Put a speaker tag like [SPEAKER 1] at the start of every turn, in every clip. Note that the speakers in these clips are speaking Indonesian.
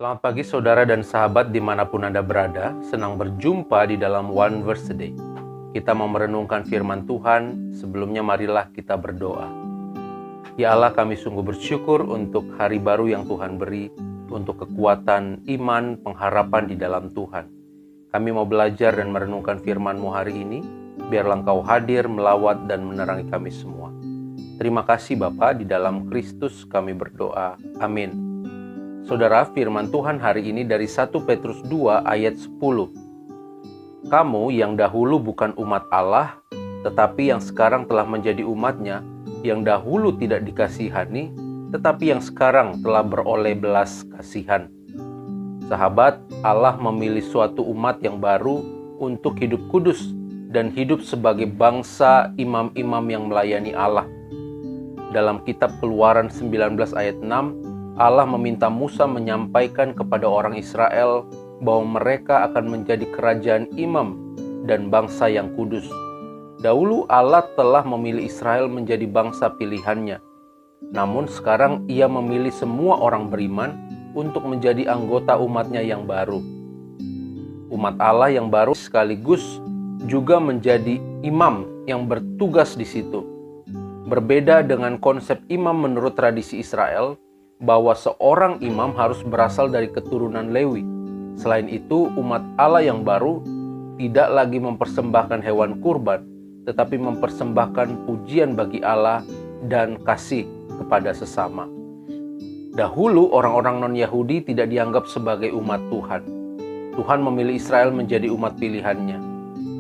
[SPEAKER 1] Selamat pagi saudara dan sahabat dimanapun Anda berada. Senang berjumpa di dalam One Verse a Day. Kita mau merenungkan firman Tuhan. Sebelumnya marilah kita berdoa. Ya Allah, kami sungguh bersyukur untuk hari baru yang Tuhan beri, untuk kekuatan iman, pengharapan di dalam Tuhan. Kami mau belajar dan merenungkan firman-Mu hari ini. Biarlah Engkau hadir, melawat dan menerangi kami semua. Terima kasih Bapa, di dalam Kristus kami berdoa. Amin. Saudara, firman Tuhan hari ini dari 1 Petrus 2 ayat 10. Kamu yang dahulu bukan umat Allah, tetapi yang sekarang telah menjadi umat-Nya, yang dahulu tidak dikasihani, tetapi yang sekarang telah beroleh belas kasihan. Sahabat, Allah memilih suatu umat yang baru untuk hidup kudus dan hidup sebagai bangsa imam-imam yang melayani Allah. Dalam kitab Keluaran 19 ayat 6, Allah meminta Musa menyampaikan kepada orang Israel bahwa mereka akan menjadi kerajaan imam dan bangsa yang kudus. Dahulu Allah telah memilih Israel menjadi bangsa pilihannya. Namun sekarang Ia memilih semua orang beriman untuk menjadi anggota umat-Nya yang baru. Umat Allah yang baru sekaligus juga menjadi imam yang bertugas di situ. Berbeda dengan konsep imam menurut tradisi Israel, bahwa seorang imam harus berasal dari keturunan Lewi. Selain itu, umat Allah yang baru tidak lagi mempersembahkan hewan kurban, tetapi mempersembahkan pujian bagi Allah dan kasih kepada sesama. Dahulu, orang-orang non-Yahudi tidak dianggap sebagai umat Tuhan. Tuhan memilih Israel menjadi umat pilihannya.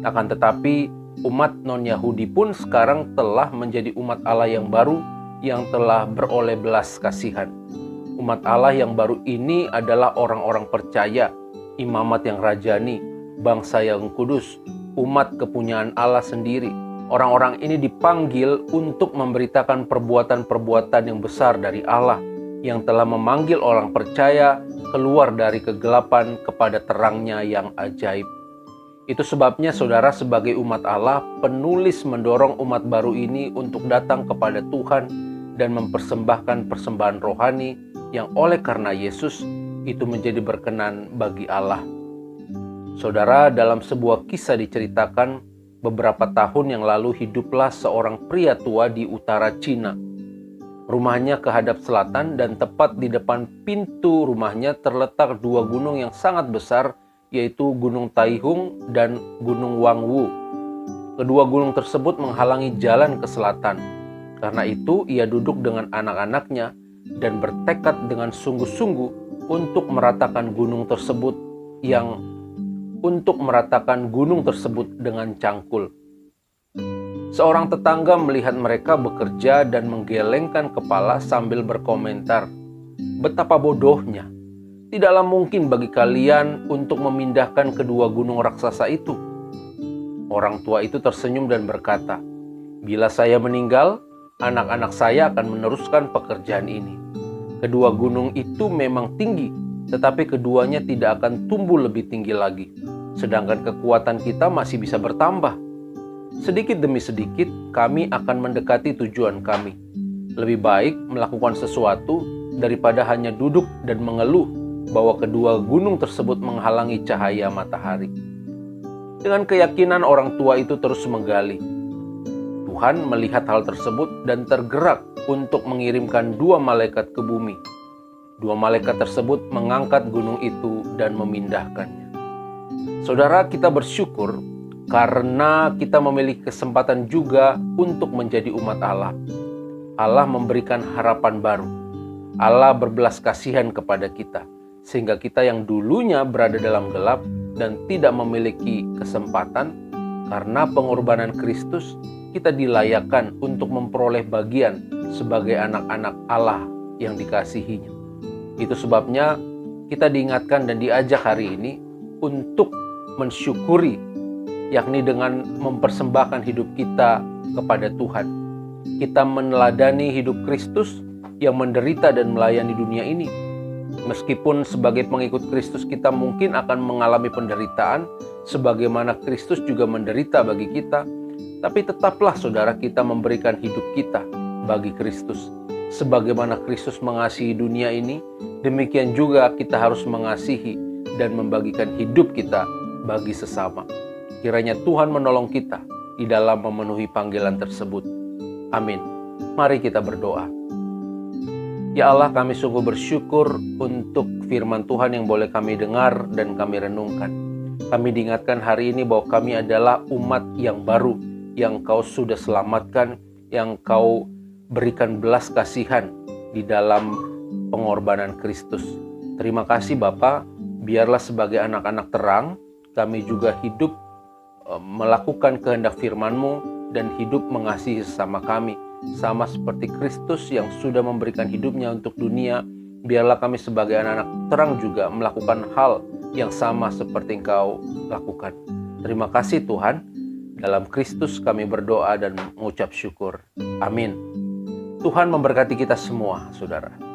[SPEAKER 1] Akan tetapi, umat non-Yahudi pun sekarang telah menjadi umat Allah yang baru, yang telah beroleh belas kasihan. Umat Allah yang baru ini adalah orang-orang percaya, imamat yang rajani, bangsa yang kudus, umat kepunyaan Allah sendiri. Orang-orang ini dipanggil untuk memberitakan perbuatan-perbuatan yang besar dari Allah, yang telah memanggil orang percaya keluar dari kegelapan kepada terangnya yang ajaib. Itu sebabnya saudara, sebagai umat Allah, penulis mendorong umat baru ini untuk datang kepada Tuhan dan mempersembahkan persembahan rohani yang oleh karena Yesus itu menjadi berkenan bagi Allah. Saudara, dalam sebuah kisah diceritakan, beberapa tahun yang lalu hiduplah seorang pria tua di utara Cina. Rumahnya kehadap selatan dan tepat di depan pintu rumahnya terletak dua gunung yang sangat besar, yaitu Gunung Taihung dan Gunung Wangwu. Kedua gunung tersebut menghalangi jalan ke selatan. Karena itu ia duduk dengan anak-anaknya dan bertekad dengan sungguh-sungguh untuk meratakan gunung tersebut dengan cangkul. Seorang tetangga melihat mereka bekerja dan menggelengkan kepala sambil berkomentar, "Betapa bodohnya. Tidaklah mungkin bagi kalian untuk memindahkan kedua gunung raksasa itu." Orang tua itu tersenyum dan berkata, "Bila saya meninggal, anak-anak saya akan meneruskan pekerjaan ini. Kedua gunung itu memang tinggi, tetapi keduanya tidak akan tumbuh lebih tinggi lagi. Sedangkan kekuatan kita masih bisa bertambah. Sedikit demi sedikit, kami akan mendekati tujuan kami. Lebih baik melakukan sesuatu daripada hanya duduk dan mengeluh bahwa kedua gunung tersebut menghalangi cahaya matahari." Dengan keyakinan orang tua itu terus menggali. Tuhan melihat hal tersebut dan tergerak untuk mengirimkan dua malaikat ke bumi. Dua malaikat tersebut mengangkat gunung itu dan memindahkannya. Saudara, kita bersyukur karena kita memiliki kesempatan juga untuk menjadi umat Allah. Allah memberikan harapan baru. Allah berbelas kasihan kepada kita, sehingga kita yang dulunya berada dalam gelap dan tidak memiliki kesempatan, karena pengorbanan Kristus, kita dilayakkan untuk memperoleh bagian sebagai anak-anak Allah yang dikasihinya. Itu sebabnya kita diingatkan dan diajak hari ini untuk mensyukuri, yakni dengan mempersembahkan hidup kita kepada Tuhan. Kita meneladani hidup Kristus yang menderita dan melayani dunia ini. Meskipun sebagai pengikut Kristus kita mungkin akan mengalami penderitaan, sebagaimana Kristus juga menderita bagi kita, tapi tetaplah saudara, kita memberikan hidup kita bagi Kristus. Sebagaimana Kristus mengasihi dunia ini, demikian juga kita harus mengasihi dan membagikan hidup kita bagi sesama. Kiranya Tuhan menolong kita di dalam memenuhi panggilan tersebut. Amin. Mari kita berdoa. Ya Allah, kami sungguh bersyukur untuk firman Tuhan yang boleh kami dengar dan kami renungkan. Kami diingatkan hari ini bahwa kami adalah umat yang baru, yang Kau sudah selamatkan, yang Kau berikan belas kasihan di dalam pengorbanan Kristus. Terima kasih Bapa, biarlah sebagai anak-anak terang, kami juga hidup melakukan kehendak firman-Mu dan hidup mengasihi sesama kami. Sama seperti Kristus yang sudah memberikan hidupnya untuk dunia, biarlah kami sebagai anak-anak terang juga melakukan hal yang sama seperti Engkau lakukan. Terima kasih Tuhan. Dalam Kristus kami berdoa dan mengucap syukur. Amin. Tuhan memberkati kita semua, saudara.